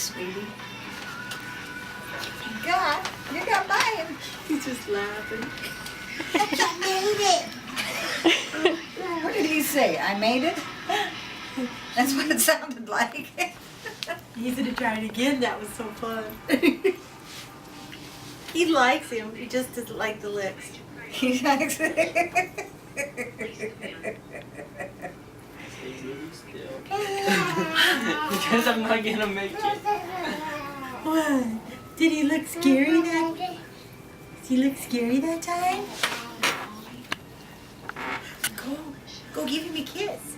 sweetie. You got mine. He's just laughing. I made it. What did he say? I made it? That's what it sounded like. He's gonna try it again. That was so fun. He likes him. He just doesn't like the licks. He likes it. Because I'm not gonna make it. What? Did he look scary that? Did he look scary that time? Go give him a kiss.